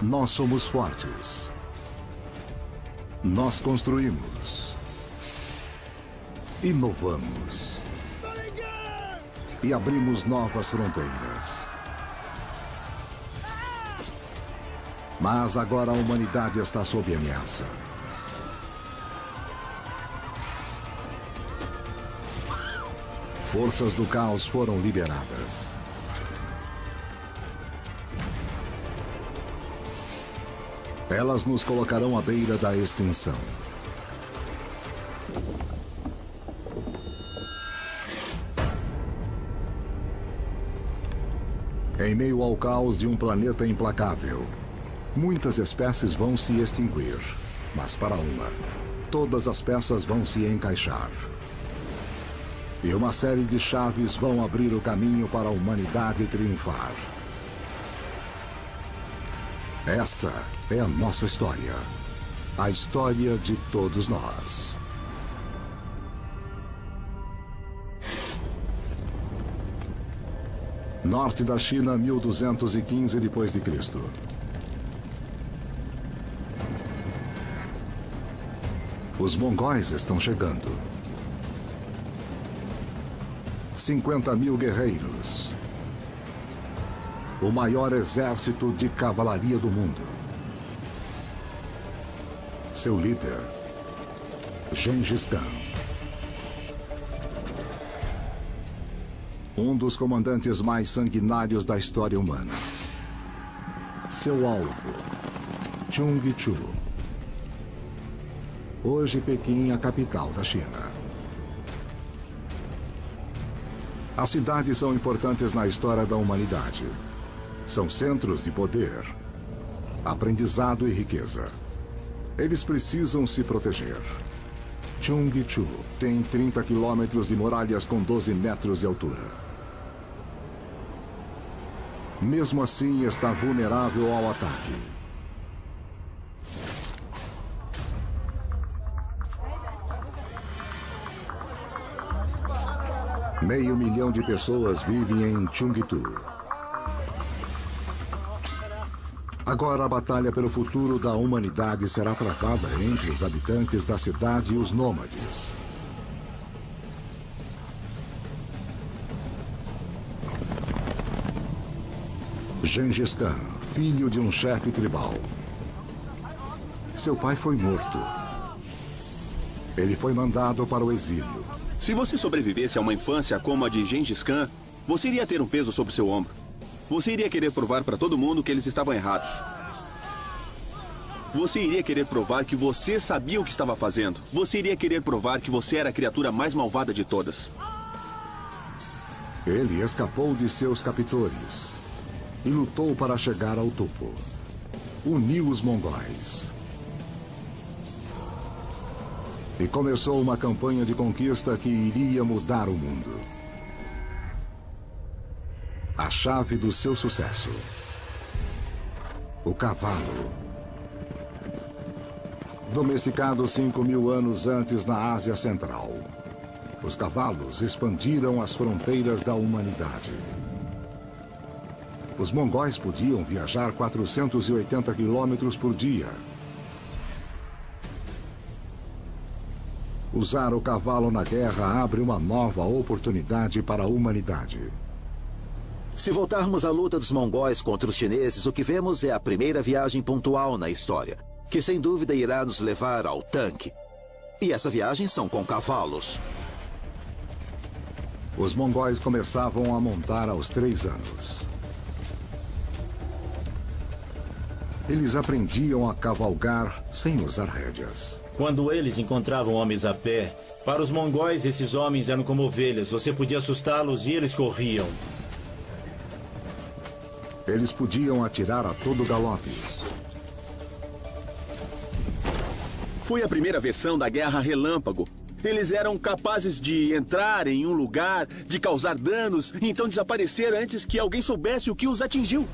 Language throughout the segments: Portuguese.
Nós somos fortes. Nós construímos. Inovamos. E abrimos novas fronteiras. Mas agora a humanidade está sob ameaça. Forças do caos foram liberadas. Elas nos colocarão à beira da extinção. Em meio ao caos de um planeta implacável, muitas espécies vão se extinguir, mas para uma, todas as peças vão se encaixar. E uma série de chaves vão abrir o caminho para a humanidade triunfar. Essa é a nossa história. A história de todos nós. Norte da China, 1215 d.C. Os mongóis estão chegando. 50.000 guerreiros. O maior exército de cavalaria do mundo. Seu líder, Gengis Khan. Um dos comandantes mais sanguinários da história humana. Seu alvo, Chungchu. Hoje Pequim, a capital da China. As cidades são importantes na história da humanidade. São centros de poder, aprendizado e riqueza. Eles precisam se proteger. Chungchu tem 30 quilômetros de muralhas com 12 metros de altura. Mesmo assim, está vulnerável ao ataque. Meio milhão de pessoas vivem em Chungchu. Agora a batalha pelo futuro da humanidade será travada entre os habitantes da cidade e os nômades. Gengis Khan, filho de um chefe tribal. Seu pai foi morto. Ele foi mandado para o exílio. Se você sobrevivesse a uma infância como a de Gengis Khan, você iria ter um peso sobre seu ombro. Você iria querer provar para todo mundo que eles estavam errados. Você iria querer provar que você sabia o que estava fazendo. Você iria querer provar que você era a criatura mais malvada de todas. Ele escapou de seus captores e lutou para chegar ao topo. Uniu os mongóis. E começou uma campanha de conquista que iria mudar o mundo. A chave do seu sucesso. O cavalo. Domesticado 5.000 anos antes na Ásia Central. Os cavalos expandiram as fronteiras da humanidade. Os mongóis podiam viajar 480 quilômetros por dia. Usar o cavalo na guerra abre uma nova oportunidade para a humanidade. Se voltarmos à luta dos mongóis contra os chineses, o que vemos é a primeira viagem pontual na história, que sem dúvida irá nos levar ao tanque. E essa viagem são com cavalos. Os mongóis começavam a montar aos 3 anos. Eles aprendiam a cavalgar sem usar rédeas. Quando eles encontravam homens a pé, para os mongóis esses homens eram como ovelhas. Você podia assustá-los e eles corriam. Eles podiam atirar a todo galope. Foi a primeira versão da Guerra Relâmpago. Eles eram capazes de entrar em um lugar, de causar danos, e então desaparecer antes que alguém soubesse o que os atingiu.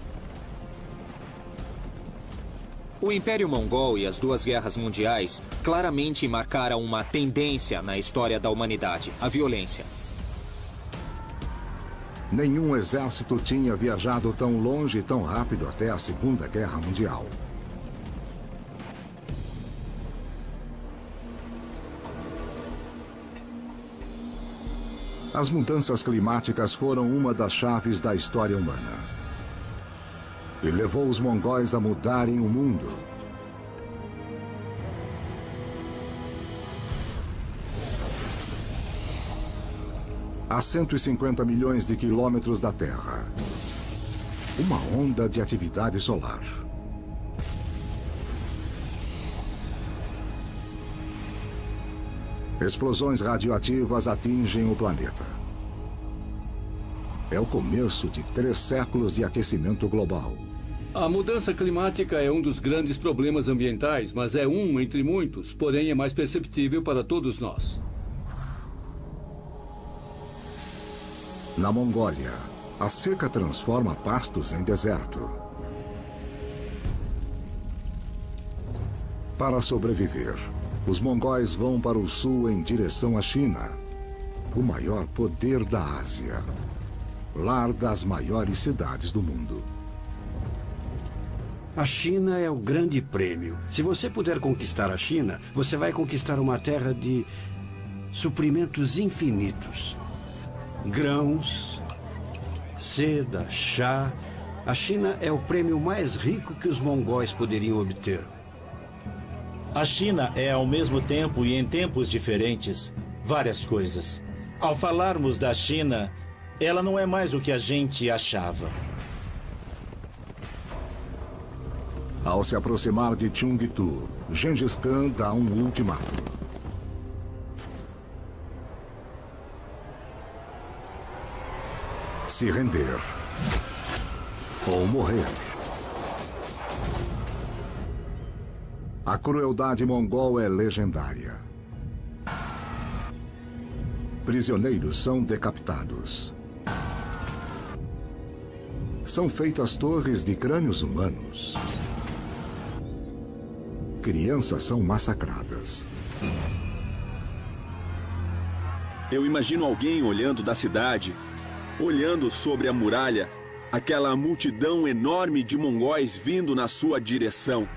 O Império Mongol e as duas guerras mundiais claramente marcaram uma tendência na história da humanidade, a violência. Nenhum exército tinha viajado tão longe e tão rápido até a Segunda Guerra Mundial. As mudanças climáticas foram uma das chaves da história humana. E levou os mongóis a mudarem o mundo. A 150 milhões de quilômetros da Terra, uma onda de atividade solar. Explosões radioativas atingem o planeta. É o começo de 3 séculos de aquecimento global. A mudança climática é um dos grandes problemas ambientais, mas é um entre muitos, porém é mais perceptível para todos nós. Na Mongólia, a seca transforma pastos em deserto. Para sobreviver, os mongóis vão para o sul em direção à China, o maior poder da Ásia, lar das maiores cidades do mundo. A China é o grande prêmio. Se você puder conquistar a China, você vai conquistar uma terra de suprimentos infinitos. Grãos, seda, chá. A China é o prêmio mais rico que os mongóis poderiam obter. A China é, ao mesmo tempo e em tempos diferentes, várias coisas. Ao falarmos da China, ela não é mais o que a gente achava. Ao se aproximar de Cheongju, Gengis Khan dá um ultimato. Se render ou morrer. A crueldade mongol é legendária. Prisioneiros são decapitados. São feitas torres de crânios humanos. Crianças são massacradas. Eu imagino alguém olhando da cidade, olhando sobre a muralha, aquela multidão enorme de mongóis vindo na sua direção.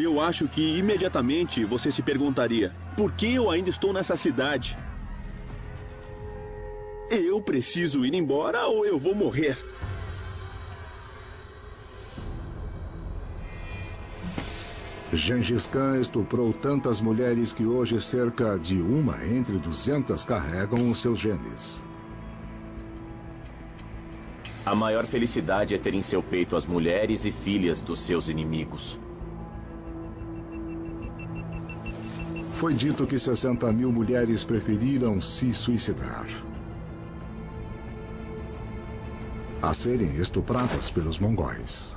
Eu acho que imediatamente você se perguntaria: por que eu ainda estou nessa cidade? Eu preciso ir embora ou eu vou morrer? Gengis Khan estuprou tantas mulheres que hoje cerca de 1 entre 200 carregam os seus genes. A maior felicidade é ter em seu peito as mulheres e filhas dos seus inimigos. Foi dito que 60 mil mulheres preferiram se suicidar a serem estupradas pelos mongóis.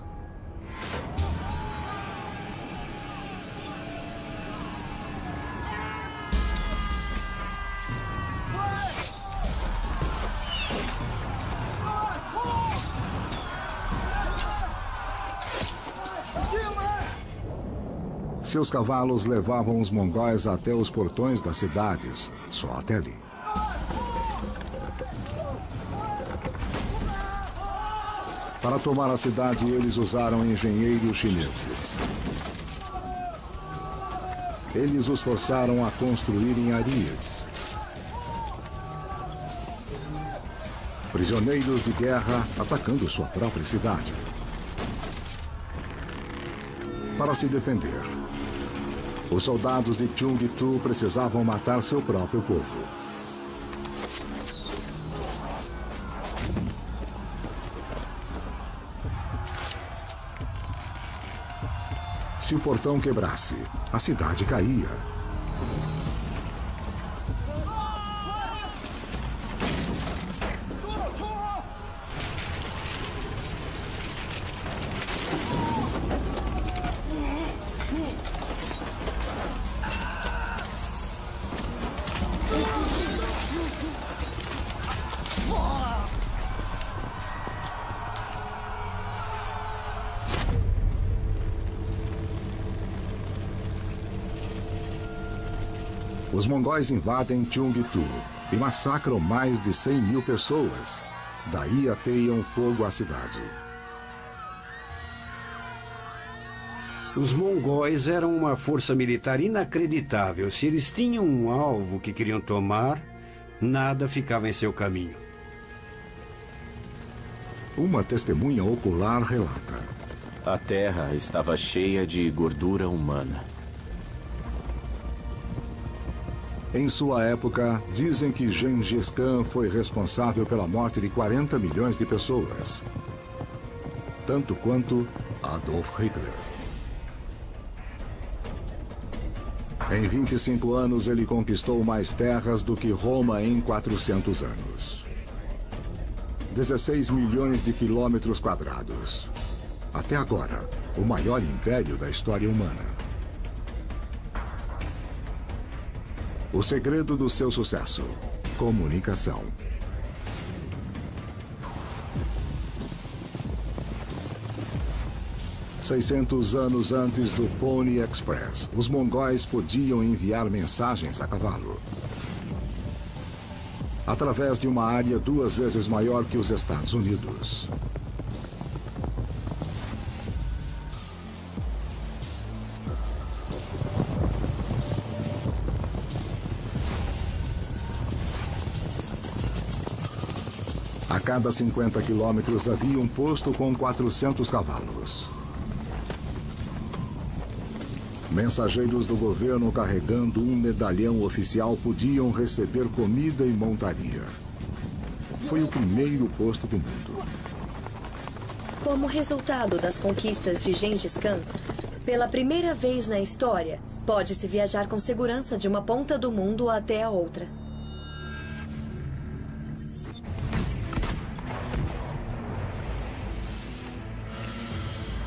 Seus cavalos levavam os mongóis até os portões das cidades, só até ali. Para tomar a cidade, eles usaram engenheiros chineses. Eles os forçaram a construírem arias. Prisioneiros de guerra atacando sua própria cidade. Para se defender, os soldados de Cheongju precisavam matar seu próprio povo. Se o portão quebrasse, a cidade caía. Os mongóis invadem Cheongju. e massacram mais de 100 mil pessoas. Daí ateiam fogo à cidade. Os mongóis eram uma força militar inacreditável. Se eles tinham um alvo que queriam tomar, nada ficava em seu caminho. Uma testemunha ocular relata: a terra estava cheia de gordura humana. Em sua época, dizem que Gengis Khan foi responsável pela morte de 40 milhões de pessoas. Tanto quanto Adolf Hitler. Em 25 anos, ele conquistou mais terras do que Roma em 400 anos. 16 milhões de quilômetros quadrados. Até agora, o maior império da história humana. O segredo do seu sucesso: comunicação. $600 anos antes do Pony Express, os mongóis podiam enviar mensagens a cavalo. Através de uma área 2 vezes maior que os Estados Unidos. A cada 50 quilômetros havia um posto com 400 cavalos. Mensageiros do governo carregando um medalhão oficial podiam receber comida e montaria. Foi o primeiro posto do mundo. Como resultado das conquistas de Gengis Khan, pela primeira vez na história, pode-se viajar com segurança de uma ponta do mundo até a outra.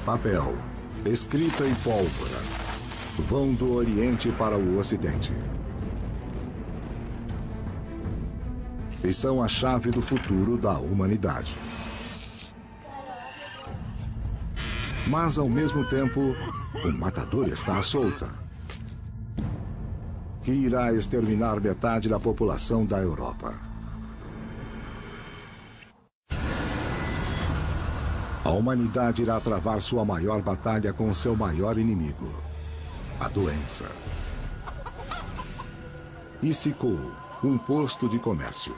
Papel, escrita e pólvora vão do Oriente para o Ocidente. E são a chave do futuro da humanidade. Mas, ao mesmo tempo, o matador está à solta, que irá exterminar metade da população da Europa. A humanidade irá travar sua maior batalha com seu maior inimigo, a doença. Issyk-Kul, um posto de comércio.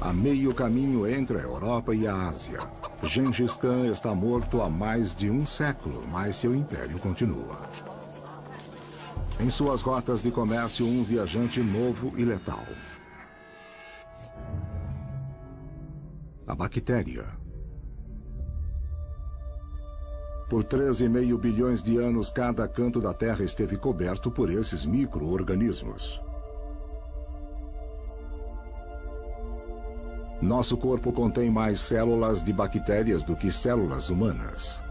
A meio caminho entre a Europa e a Ásia. Gengis Khan está morto há mais de um século, mas seu império continua. Em suas rotas de comércio, um viajante novo e letal. A bactéria. Por 13,5 bilhões de anos, cada canto da Terra esteve coberto por esses micro-organismos. Nosso corpo contém mais células de bactérias do que células humanas.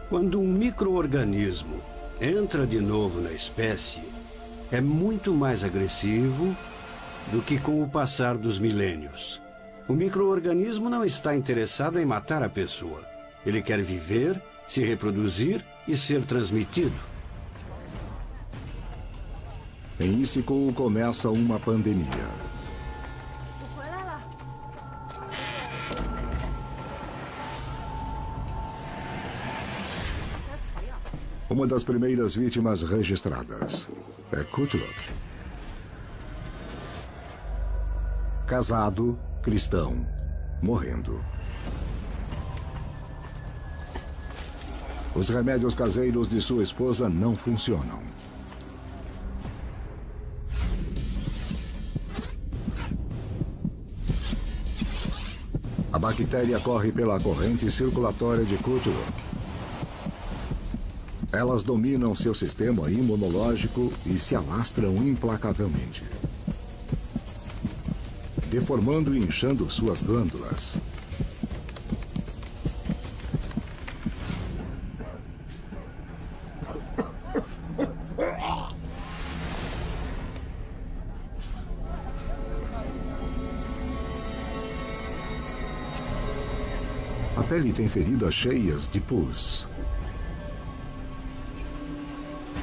Quando um micro-organismo entra de novo na espécie, é muito mais agressivo do que com o passar dos milênios. O micro-organismo não está interessado em matar a pessoa. Ele quer viver, se reproduzir e ser transmitido. Em Issyk-Kul começa uma pandemia. Uma das primeiras vítimas registradas é Kutluk. Casado, cristão, morrendo. Os remédios caseiros de sua esposa não funcionam. A bactéria corre pela corrente circulatória de Kutluk. Elas dominam seu sistema imunológico e se alastram implacavelmente, deformando e inchando suas glândulas. A pele tem feridas cheias de pus.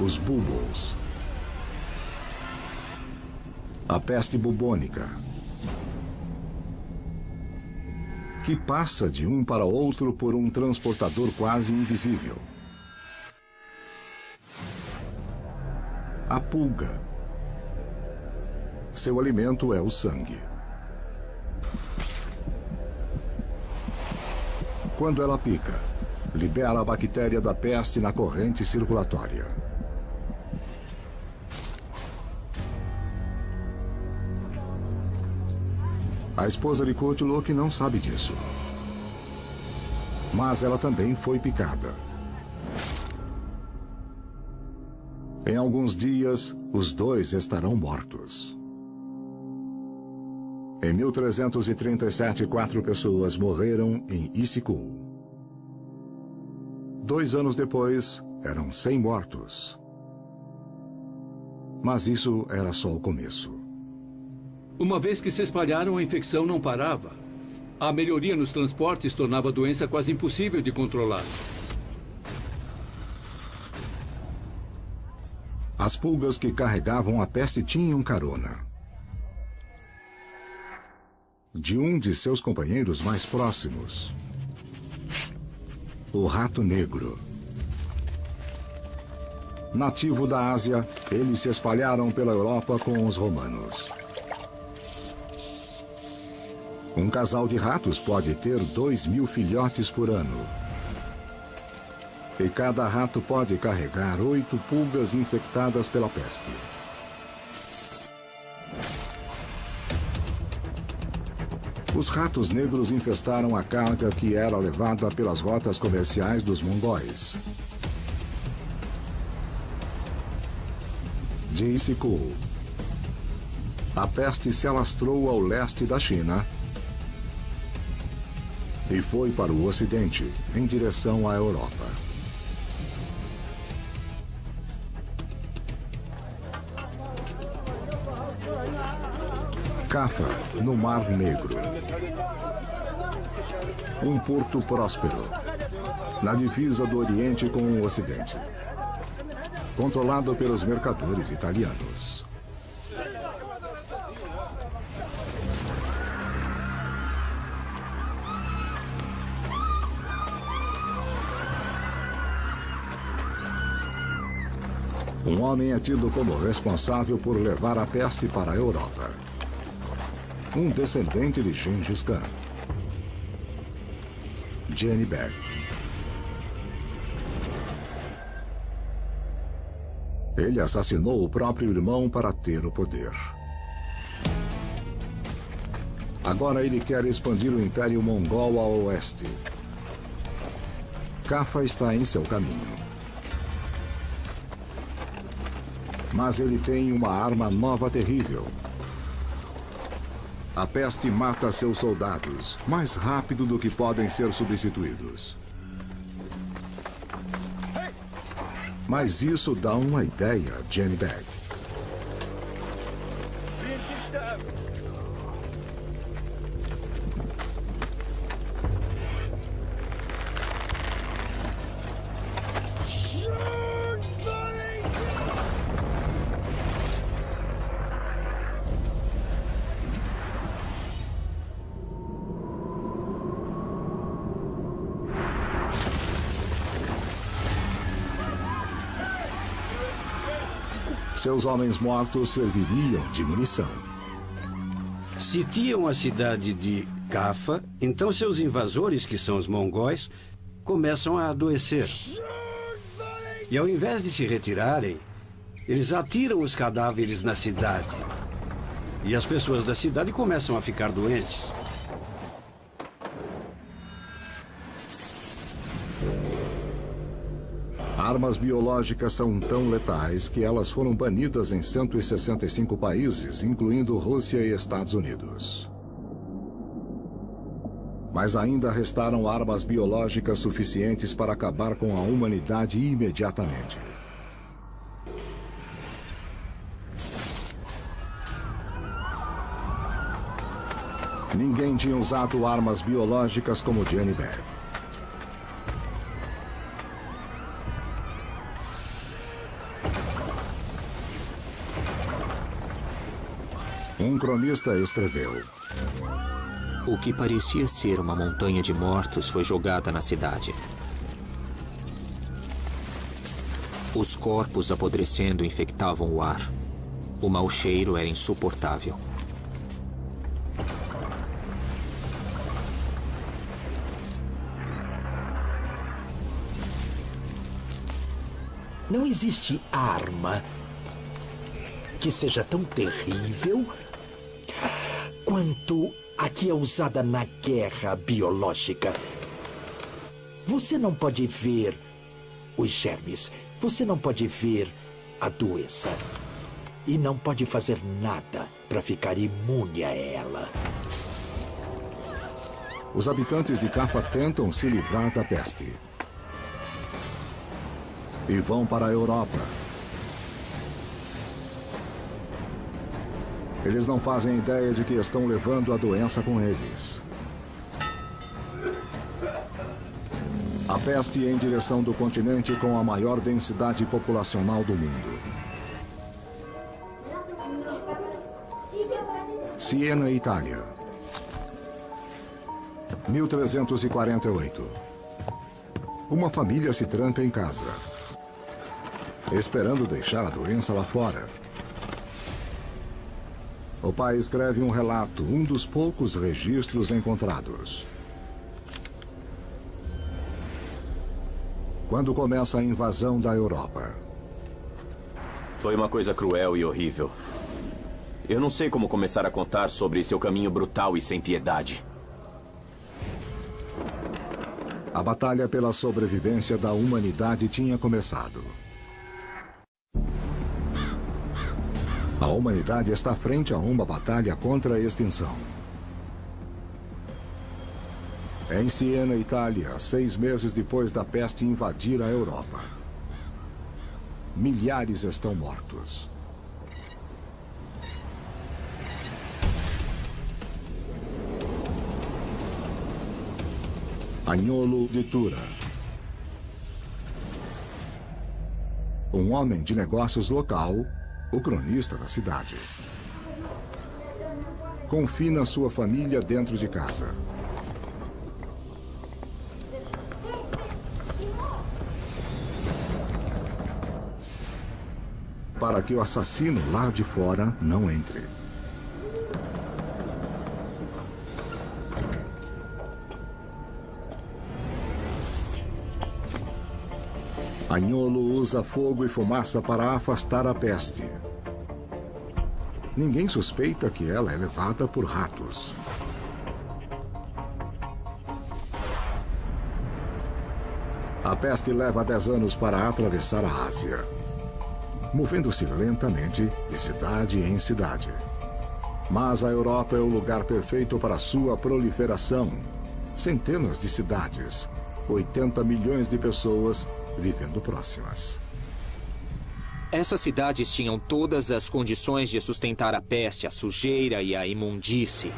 Os bulbos. A peste bubônica, que passa de um para outro por um transportador quase invisível. A pulga. Seu alimento é o sangue. Quando ela pica, libera a bactéria da peste na corrente circulatória. A esposa de Cthulhu não sabe disso. Mas ela também foi picada. Em alguns dias, os dois estarão mortos. Em 1337, 4 pessoas morreram em Issyk-Kul. 2 anos depois, eram 100 mortos. Mas isso era só o começo. Uma vez que se espalharam, a infecção não parava. A melhoria nos transportes tornava a doença quase impossível de controlar. As pulgas que carregavam a peste tinham carona de um de seus companheiros mais próximos, o rato negro. Nativo da Ásia, eles se espalharam pela Europa com os romanos. Um casal de ratos pode ter 2.000 filhotes por ano. E cada rato pode carregar 8 pulgas infectadas pela peste. Os ratos negros infestaram a carga que era levada pelas rotas comerciais dos mongóis. De Issyk-Kul, a peste se alastrou ao leste da China e foi para o ocidente, em direção à Europa. Caffa, no Mar Negro. Um porto próspero, na divisa do Oriente com o Ocidente. Controlado pelos mercadores italianos. Um homem é tido como responsável por levar a peste para a Europa. Um descendente de Gengis Khan. Jenny Bag. Ele assassinou o próprio irmão para ter o poder. Agora ele quer expandir o Império Mongol ao oeste. Caffa está em seu caminho. Mas ele tem uma arma nova terrível. A peste mata seus soldados mais rápido do que podem ser substituídos. Mas isso dá uma ideia a Jenny Bag. Seus homens mortos serviriam de munição. Sitiam a cidade de Caffa, então seus invasores, que são os mongóis, começam a adoecer. E ao invés de se retirarem, eles atiram os cadáveres na cidade. E as pessoas da cidade começam a ficar doentes. Armas biológicas são tão letais que elas foram banidas em 165 países, incluindo Rússia e Estados Unidos. Mas ainda restaram armas biológicas suficientes para acabar com a humanidade imediatamente. Ninguém tinha usado armas biológicas como Jenny Bag. Um cronista escreveu: O que parecia ser uma montanha de mortos foi jogada na cidade. Os corpos apodrecendo infectavam o ar. O mau cheiro era insuportável. Não existe arma que seja tão terrível quanto a que é usada na guerra biológica. Você não pode ver os germes, você não pode ver a doença. E não pode fazer nada para ficar imune a ela. Os habitantes de Cafa tentam se livrar da peste. E vão para a Europa. Eles não fazem ideia de que estão levando a doença com eles. A peste em direção do continente com a maior densidade populacional do mundo. Siena, Itália. 1348. Uma família se tranca em casa, esperando deixar a doença lá fora. O pai escreve um relato, um dos poucos registros encontrados. Quando começa a invasão da Europa. Foi uma coisa cruel e horrível. Eu não sei como começar a contar sobre seu caminho brutal e sem piedade. A batalha pela sobrevivência da humanidade tinha começado. A humanidade está frente a uma batalha contra a extinção. Em Siena, Itália, 6 meses depois da peste invadir a Europa. Milhares estão mortos. Agnolo de Tura. Um homem de negócios local, o cronista da cidade. Confina sua família dentro de casa. Para que o assassino lá de fora não entre. Agnolo usa fogo e fumaça para afastar a peste. Ninguém suspeita que ela é levada por ratos. A peste leva 10 anos para atravessar a Ásia, movendo-se lentamente de cidade em cidade. Mas a Europa é o lugar perfeito para sua proliferação. Centenas de cidades, 80 milhões de pessoas vivendo próximas. Essas cidades tinham todas as condições de sustentar a peste, a sujeira e a imundície.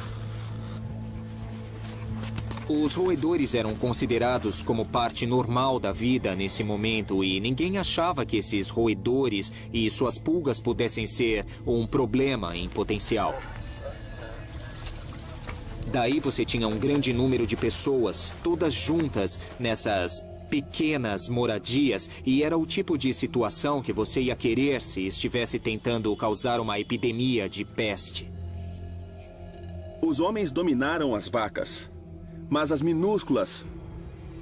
Os roedores eram considerados como parte normal da vida nesse momento e ninguém achava que esses roedores e suas pulgas pudessem ser um problema em potencial. Daí você tinha um grande número de pessoas, todas juntas nessas pequenas moradias, e era o tipo de situação que você ia querer se estivesse tentando causar uma epidemia de peste. Os homens dominaram as vacas, mas as minúsculas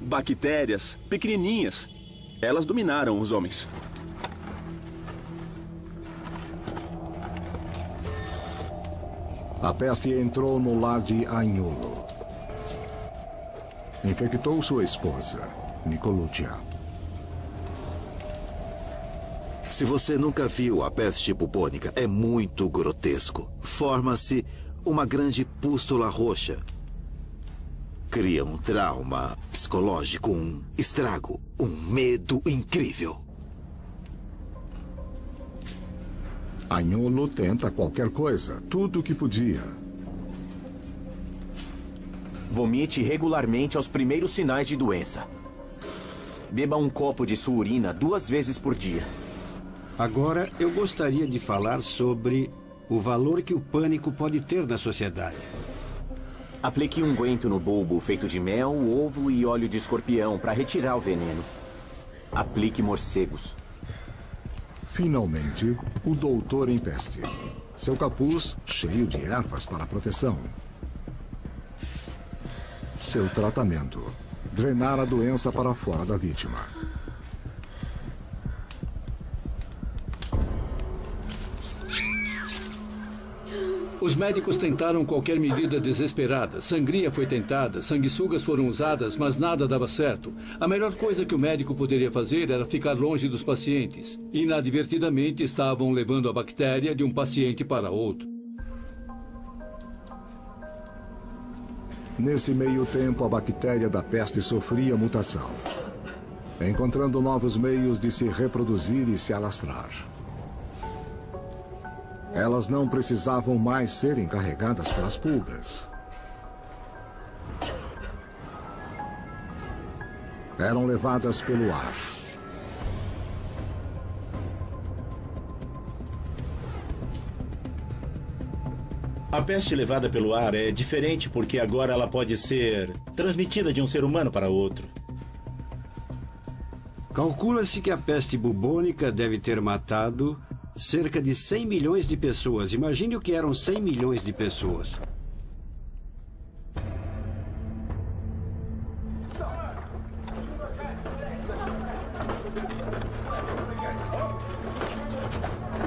bactérias, pequenininhas, elas dominaram os homens. A peste entrou no lar de Agnolo. Infectou sua esposa, Nicoluccia. Se você nunca viu a peste bubônica, é muito grotesco. Forma-se uma grande pústula roxa. Cria um trauma psicológico, um estrago, um medo incrível. Agnolo tenta qualquer coisa, tudo o que podia. Vomite regularmente aos primeiros sinais de doença. Beba um copo de sua urina 2 vezes por dia. Agora, eu gostaria de falar sobre o valor que o pânico pode ter na sociedade. Aplique um unguento no bulbo feito de mel, ovo e óleo de escorpião para retirar o veneno. Aplique morcegos. Finalmente, o doutor em peste. Seu capuz cheio de ervas para proteção. Seu tratamento: drenar a doença para fora da vítima. Os médicos tentaram qualquer medida desesperada. Sangria foi tentada, sanguessugas foram usadas, mas nada dava certo. A melhor coisa que o médico poderia fazer era ficar longe dos pacientes. Inadvertidamente estavam levando a bactéria de um paciente para outro. Nesse meio tempo, a bactéria da peste sofria mutação, encontrando novos meios de se reproduzir e se alastrar. Elas não precisavam mais serem carregadas pelas pulgas. Eram levadas pelo ar. A peste levada pelo ar é diferente porque agora ela pode ser transmitida de um ser humano para outro. Calcula-se que a peste bubônica deve ter matado cerca de 100 milhões de pessoas. Imagine o que eram 100 milhões de pessoas.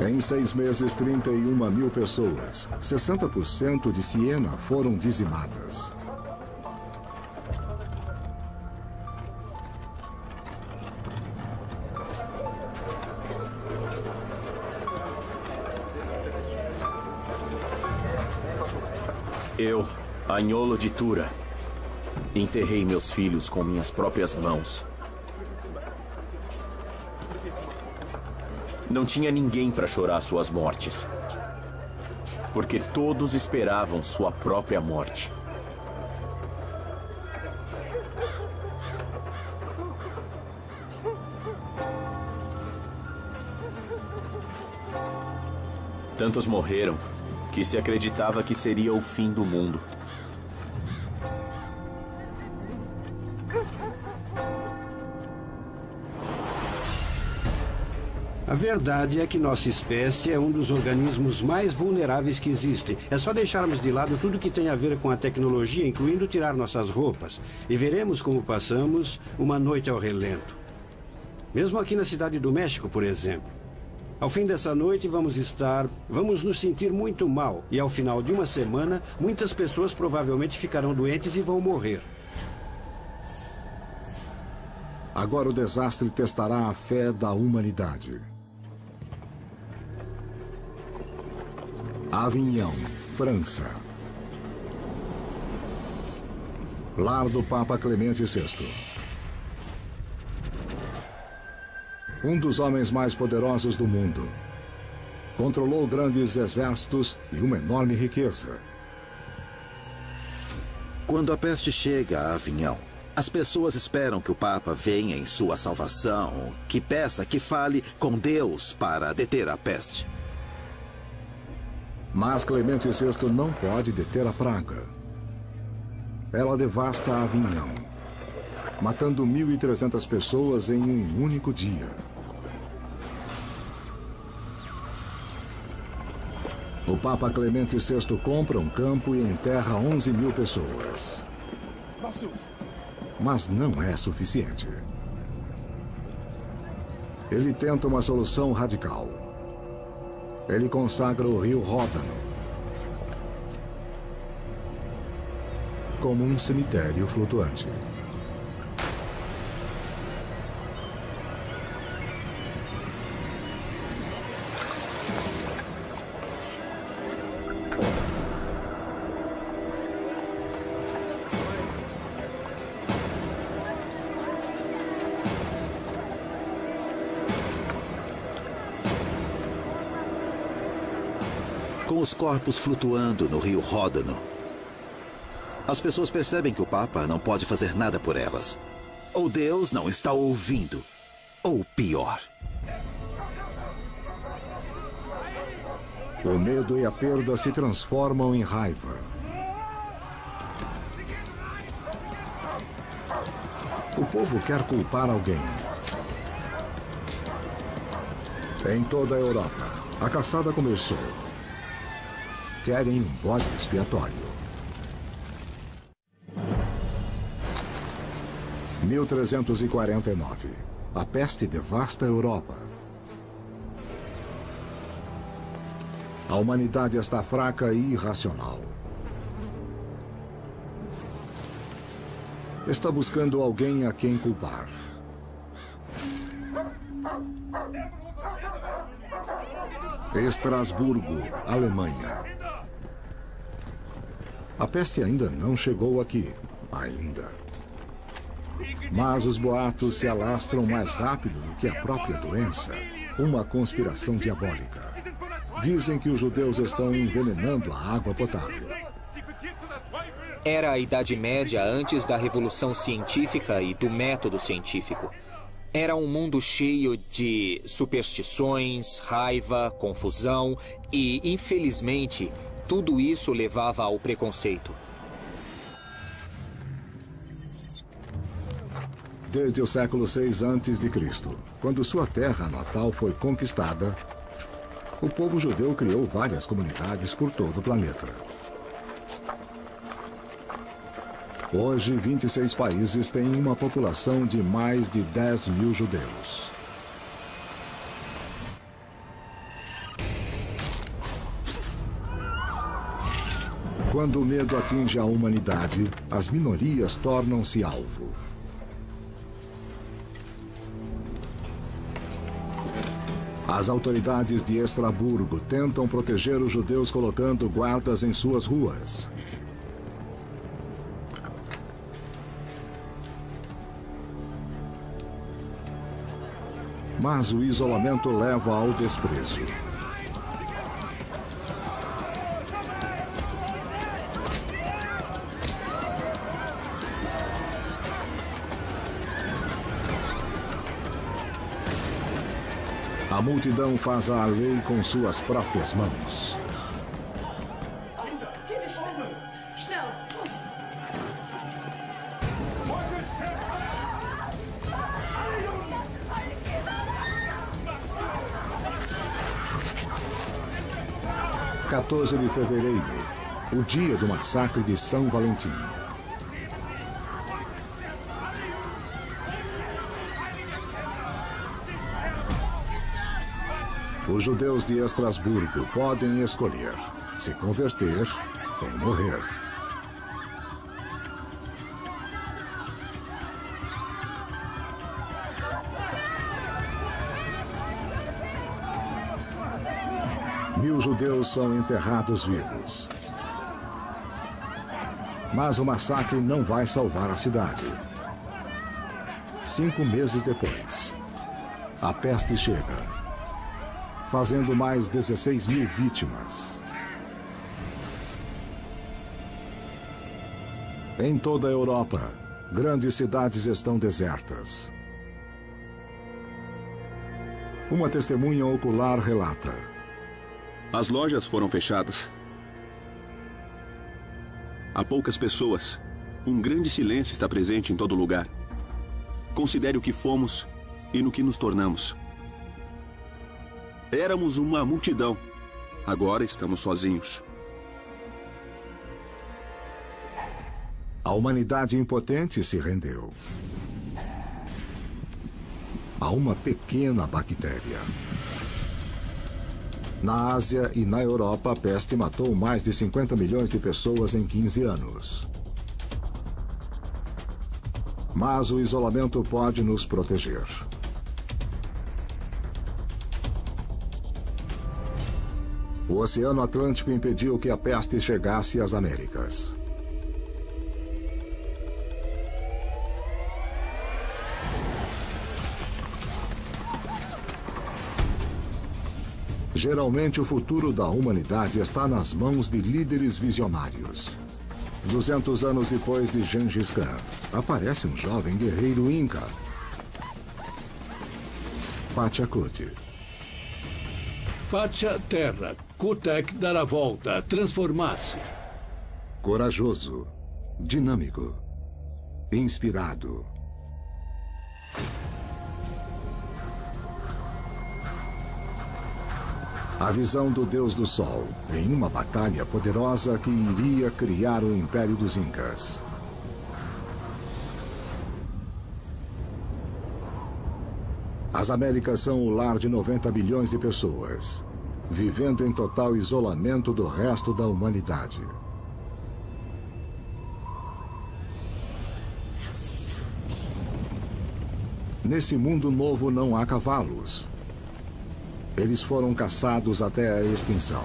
Em 6 meses, 31 mil pessoas, 60% de Siena, foram dizimadas. Eu, Agnolo de Tura, enterrei meus filhos com minhas próprias mãos. Não tinha ninguém para chorar suas mortes, porque todos esperavam sua própria morte. Tantos morreram que se acreditava que seria o fim do mundo. A verdade é que nossa espécie é um dos organismos mais vulneráveis que existem. É só deixarmos de lado tudo que tem a ver com a tecnologia, incluindo tirar nossas roupas, e veremos como passamos uma noite ao relento. Mesmo aqui na cidade do México, por exemplo. Ao fim dessa noite vamos nos sentir muito mal. E ao final de uma semana, muitas pessoas provavelmente ficarão doentes e vão morrer. Agora o desastre testará a fé da humanidade. Avignon, França. Lar do Papa Clemente VI. Um dos homens mais poderosos do mundo. Controlou grandes exércitos e uma enorme riqueza. Quando a peste chega a Avignon, as pessoas esperam que o Papa venha em sua salvação, que peça, que fale com Deus para deter a peste. Mas Clemente VI não pode deter a praga. Ela devasta Avignon, matando 1.300 pessoas em um único dia. O Papa Clemente VI compra um campo e enterra 11 mil pessoas. Mas não é suficiente. Ele tenta uma solução radical. Ele consagra o rio Ródano como um cemitério flutuante. Com os corpos flutuando no rio Ródano, as pessoas percebem que o Papa não pode fazer nada por elas. Ou Deus não está ouvindo, ou pior. O medo e a perda se transformam em raiva. O povo quer culpar alguém. Em toda a Europa, a caçada começou. Querem um bode expiatório. 1349. A peste devasta a Europa. A humanidade está fraca e irracional. Está buscando alguém a quem culpar. Estrasburgo, Alemanha. A peste ainda não chegou aqui. Ainda. Mas os boatos se alastram mais rápido do que a própria doença. Uma conspiração diabólica. Dizem que os judeus estão envenenando a água potável. Era a Idade Média antes da Revolução Científica e do método científico. Era um mundo cheio de superstições, raiva, confusão e, infelizmente, tudo isso levava ao preconceito. Desde o século VI a.C., quando sua terra natal foi conquistada, o povo judeu criou várias comunidades por todo o planeta. Hoje, 26 países têm uma população de mais de 10 mil judeus. Quando o medo atinge a humanidade, as minorias tornam-se alvo. As autoridades de Estrasburgo tentam proteger os judeus colocando guardas em suas ruas. Mas o isolamento leva ao desprezo. A multidão faz a lei com suas próprias mãos. – 14 de fevereiro, o dia do massacre de São Valentim. Os judeus de Estrasburgo podem escolher se converter ou morrer. Mil judeus são enterrados vivos. Mas o massacre não vai salvar a cidade. 5 meses depois, a peste chega, fazendo mais 16 mil vítimas. Em toda a Europa, grandes cidades estão desertas. Uma testemunha ocular relata: as lojas foram fechadas. Há poucas pessoas. Um grande silêncio está presente em todo lugar. Considere o que fomos e no que nos tornamos. Éramos uma multidão. Agora estamos sozinhos. A humanidade impotente se rendeu a uma pequena bactéria. Na Ásia e na Europa, a peste matou mais de 50 milhões de pessoas em 15 anos. Mas o isolamento pode nos proteger. O Oceano Atlântico impediu que a peste chegasse às Américas. Geralmente, o futuro da humanidade está nas mãos de líderes visionários. 200 anos depois de Gengis Khan, aparece um jovem guerreiro inca, Pachacuti. Pacha, terra. Kutek, dar a volta, transformar-se. Corajoso, dinâmico, inspirado. A visão do Deus do Sol em uma batalha poderosa que iria criar o Império dos Incas. As Américas são o lar de 90 bilhões de pessoas, vivendo em total isolamento do resto da humanidade. Nesse mundo novo não há cavalos. Eles foram caçados até a extinção.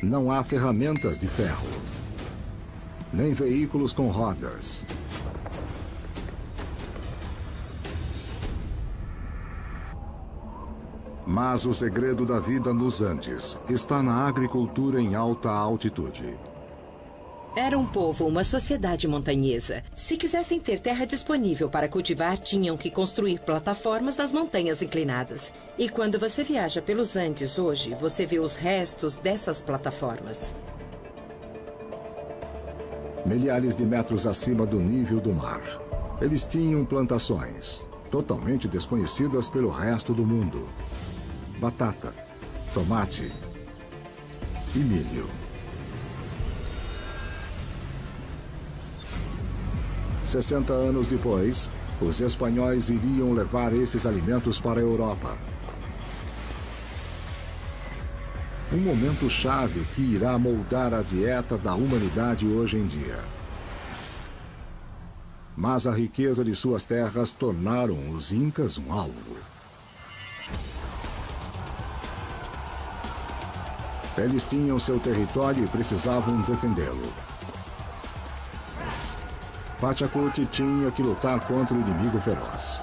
Não há ferramentas de ferro, nem veículos com rodas. Mas o segredo da vida nos Andes está na agricultura em alta altitude. Era um povo, uma sociedade montanhesa. Se quisessem ter terra disponível para cultivar, tinham que construir plataformas nas montanhas inclinadas. E quando você viaja pelos Andes hoje, você vê os restos dessas plataformas. Milhares de metros acima do nível do mar. Eles tinham plantações, totalmente desconhecidas pelo resto do mundo. Batata, tomate e milho. 60 anos depois, os espanhóis iriam levar esses alimentos para a Europa. Um momento chave que irá moldar a dieta da humanidade hoje em dia. Mas a riqueza de suas terras tornaram os Incas um alvo. Eles tinham seu território e precisavam defendê-lo. Pachacuti tinha que lutar contra o inimigo feroz.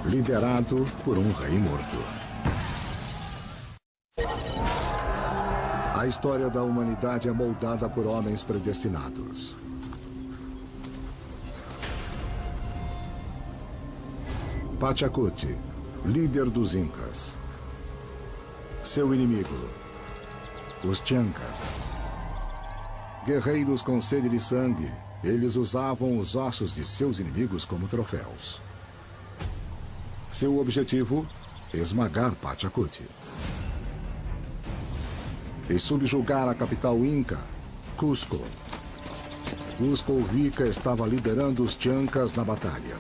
Liderado por um rei morto. A história da humanidade é moldada por homens predestinados. Pachacuti, líder dos Incas. Seu inimigo, os Chancas. Guerreiros com sede de sangue, eles usavam os ossos de seus inimigos como troféus. Seu objetivo, esmagar Pachacuti. E subjugar a capital Inca, Cusco. Cusco Vica estava liderando os Chancas na batalha.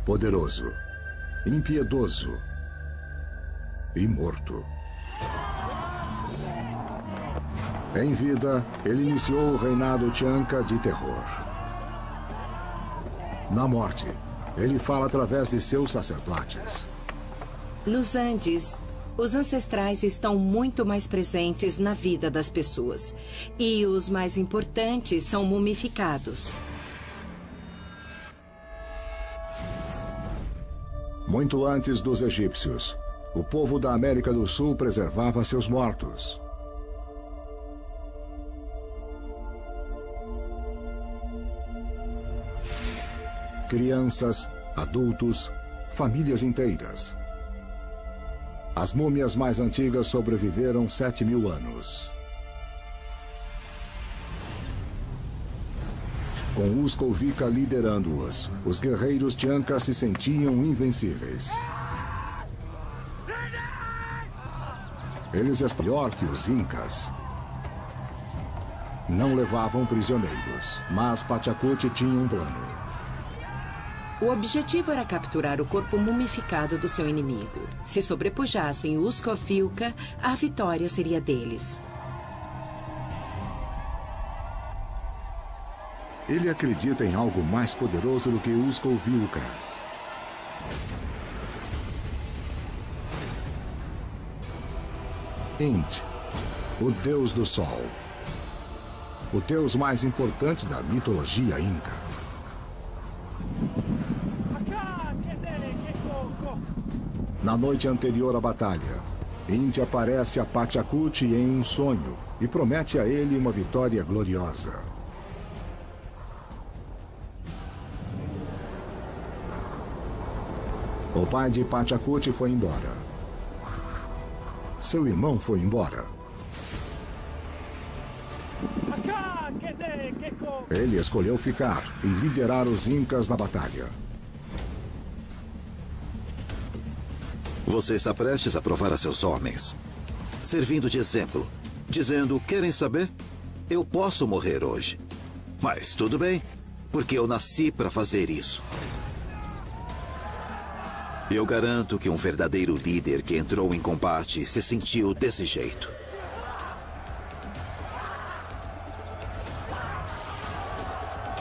Poderoso, impiedoso e morto. Em vida, ele iniciou o reinado Chanca de terror. Na morte, ele fala através de seus sacerdotes. Nos Andes, os ancestrais estão muito mais presentes na vida das pessoas. E os mais importantes são mumificados. Muito antes dos egípcios, o povo da América do Sul preservava seus mortos. Crianças, adultos, famílias inteiras. As múmias mais antigas sobreviveram 7.000 anos. Com Cusco Vica liderando-os, os guerreiros Chanca se sentiam invencíveis. Eles eram melhor que os Incas. Não levavam prisioneiros, mas Pachacuti tinha um plano. O objetivo era capturar o corpo mumificado do seu inimigo. Se sobrepujassem Cusco Vica, a vitória seria deles. Ele acredita em algo mais poderoso do que Cusco Vica. Int, o deus do sol. O deus mais importante da mitologia inca. Na noite anterior à batalha, Int aparece a Pachacuti em um sonho e promete a ele uma vitória gloriosa. O pai de Pachacute foi embora. Seu irmão foi embora. Ele escolheu ficar e liderar os Incas na batalha. Você está prestes a provar a seus homens, servindo de exemplo, dizendo: querem saber? Eu posso morrer hoje. Mas tudo bem, porque eu nasci para fazer isso. Eu garanto que um verdadeiro líder que entrou em combate se sentiu desse jeito.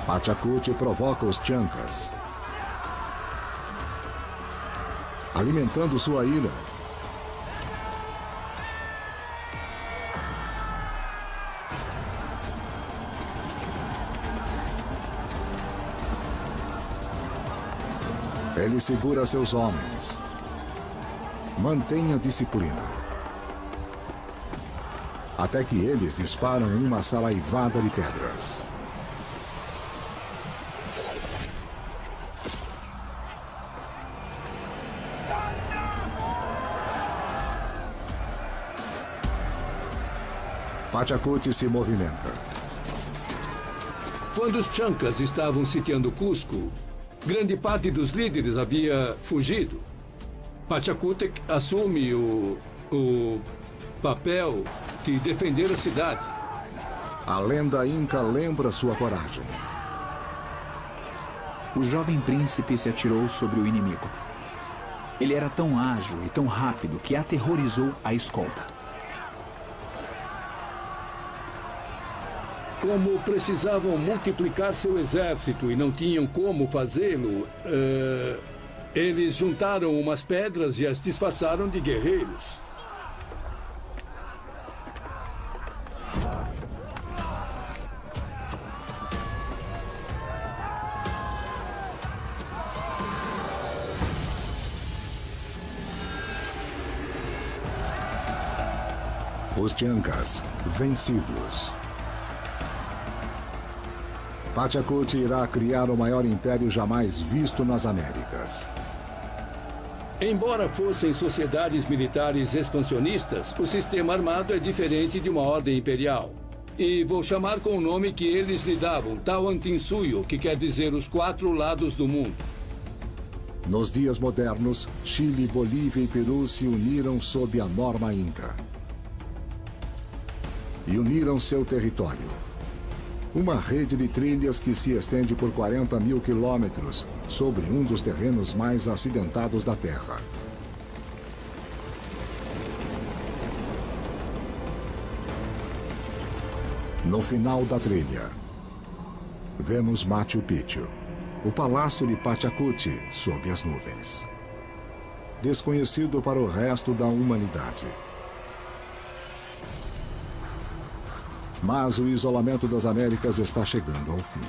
Pachacute provoca os Chancas, alimentando sua ira. Ele segura seus homens. Mantenha disciplina. Até que eles disparam uma saraivada de pedras. Pachacute se movimenta. Quando os Chancas estavam sitiando Cusco, grande parte dos líderes havia fugido. Pachacute assume o papel de defender a cidade. A lenda inca lembra sua coragem. O jovem príncipe se atirou sobre o inimigo. Ele era tão ágil e tão rápido que aterrorizou a escolta. Como precisavam multiplicar seu exército e não tinham como fazê-lo, eles juntaram umas pedras e as disfarçaram de guerreiros. Os Chancas, vencidos. Pachacute irá criar o maior império jamais visto nas Américas. Embora fossem sociedades militares expansionistas, o sistema armado é diferente de uma ordem imperial. E vou chamar com o nome que eles lhe davam, Tawantinsuyo, que quer dizer os 4 lados do mundo. Nos dias modernos, Chile, Bolívia e Peru se uniram sob a norma inca. E uniram seu território. Uma rede de trilhas que se estende por 40 mil quilômetros sobre um dos terrenos mais acidentados da Terra. No final da trilha, vemos Machu Picchu, o palácio de Pachacute sob as nuvens. Desconhecido para o resto da humanidade. Mas o isolamento das Américas está chegando ao fim.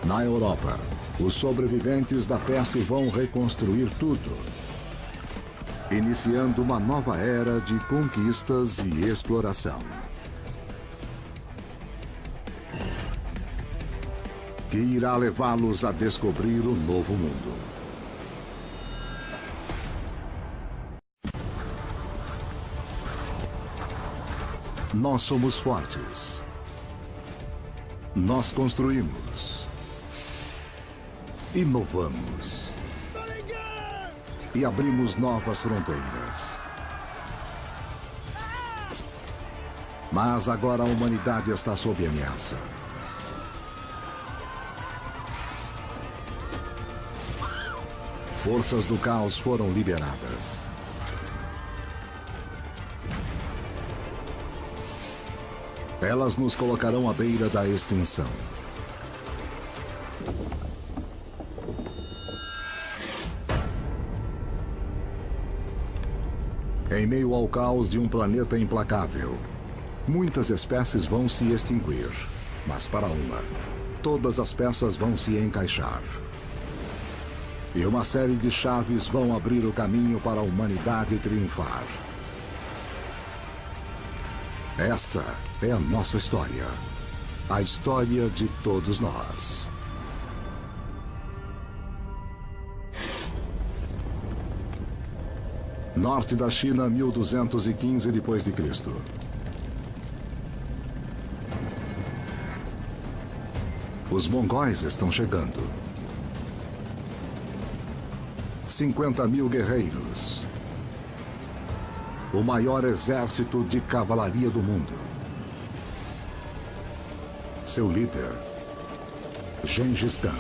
Na Europa, os sobreviventes da peste vão reconstruir tudo, iniciando uma nova era de conquistas e exploração. Que irá levá-los a descobrir o novo mundo. Nós somos fortes. Nós construímos. Inovamos. E abrimos novas fronteiras. Mas agora a humanidade está sob ameaça. Forças do caos foram liberadas. Elas nos colocarão à beira da extinção. Em meio ao caos de um planeta implacável, muitas espécies vão se extinguir, mas para uma, todas as peças vão se encaixar. E uma série de chaves vão abrir o caminho para a humanidade triunfar. Essa é a nossa história. A história de todos nós. Norte da China, 1215 d.C. Os mongóis estão chegando. 50.000 guerreiros. O maior exército de cavalaria do mundo. Seu líder, Gengis Khan.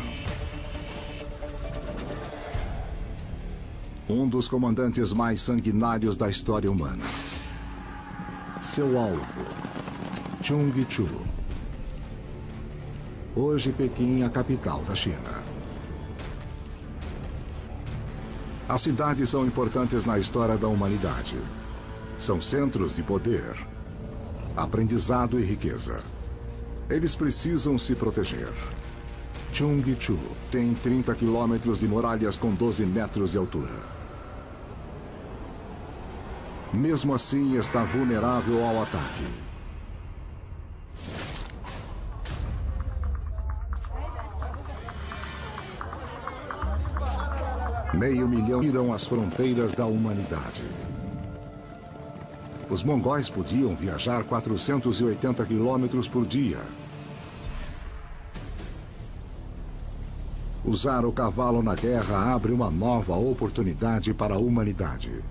Um dos comandantes mais sanguinários da história humana. Seu alvo, Chungchu. Hoje, Pequim, a capital da China. As cidades são importantes na história da humanidade. São centros de poder, aprendizado e riqueza. Eles precisam se proteger. Chungchu tem 30 quilômetros de muralhas com 12 metros de altura. Mesmo assim, está vulnerável ao ataque. Meio milhão viram as fronteiras da humanidade. Os mongóis podiam viajar 480 quilômetros por dia. Usar o cavalo na guerra abre uma nova oportunidade para a humanidade.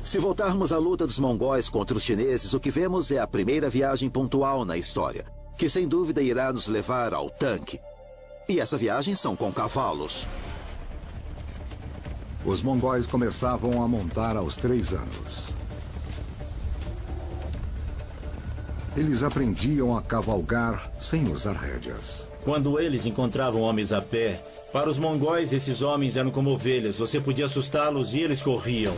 Se voltarmos à luta dos mongóis contra os chineses, o que vemos é a primeira viagem pontual na história, que sem dúvida irá nos levar ao tanque. E essa viagem são com cavalos. Os mongóis começavam a montar aos 3 anos. Eles aprendiam a cavalgar sem usar rédeas. Quando eles encontravam homens a pé, para os mongóis esses homens eram como ovelhas. Você podia assustá-los e eles corriam.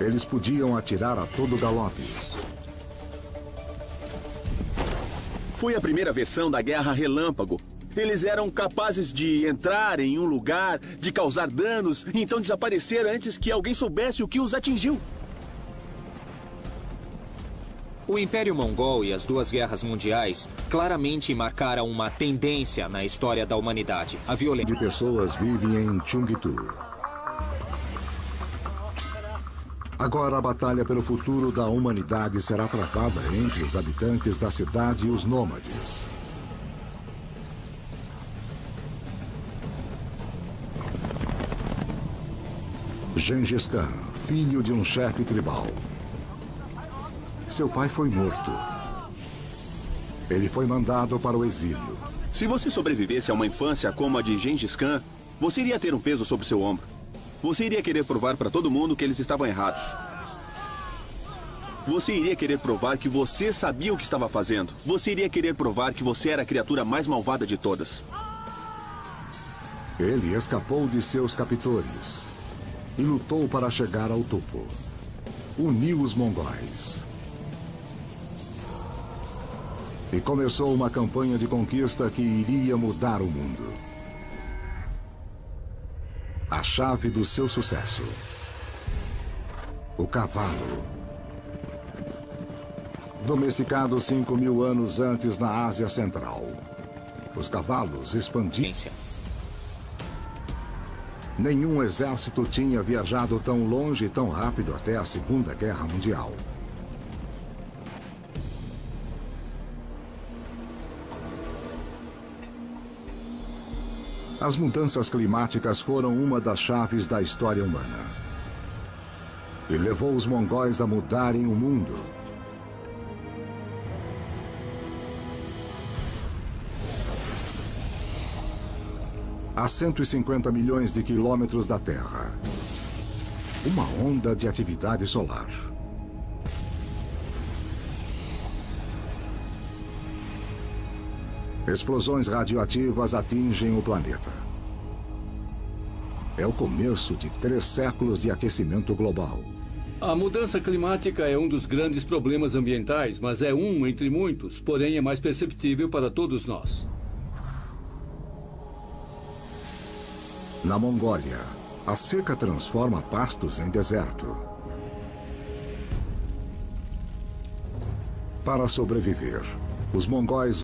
Eles podiam atirar a todo galope. Foi a primeira versão da Guerra Relâmpago. Eles eram capazes de entrar em um lugar, de causar danos, e então desaparecer antes que alguém soubesse o que os atingiu. O Império Mongol e as duas guerras mundiais claramente marcaram uma tendência na história da humanidade. A violência de pessoas vivem em Chungchu. Agora a batalha pelo futuro da humanidade será travada entre os habitantes da cidade e os nômades. Gengis Khan, filho de um chefe tribal. Seu pai foi morto. Ele foi mandado para o exílio. Se você sobrevivesse a uma infância como a de Gengis Khan, você iria ter um peso sobre seu ombro. Você iria querer provar para todo mundo que eles estavam errados. Você iria querer provar que você sabia o que estava fazendo. Você iria querer provar que você era a criatura mais malvada de todas. Ele escapou de seus captores e lutou para chegar ao topo. Uniu os mongóis. E começou uma campanha de conquista que iria mudar o mundo. A chave do seu sucesso. O cavalo. Domesticado 5.000 anos antes na Ásia Central. Os cavalos expandiram. Nenhum exército tinha viajado tão longe e tão rápido até a Segunda Guerra Mundial. As mudanças climáticas foram uma das chaves da história humana. E levou os mongóis a mudarem o mundo. A 150 milhões de quilômetros da Terra. Uma onda de atividade solar. Explosões radioativas atingem o planeta. É o começo de 3 séculos de aquecimento global. A mudança climática é um dos grandes problemas ambientais, mas é um entre muitos, porém é mais perceptível para todos nós. Na Mongólia, a seca transforma pastos em deserto. Para sobreviver, os mongóis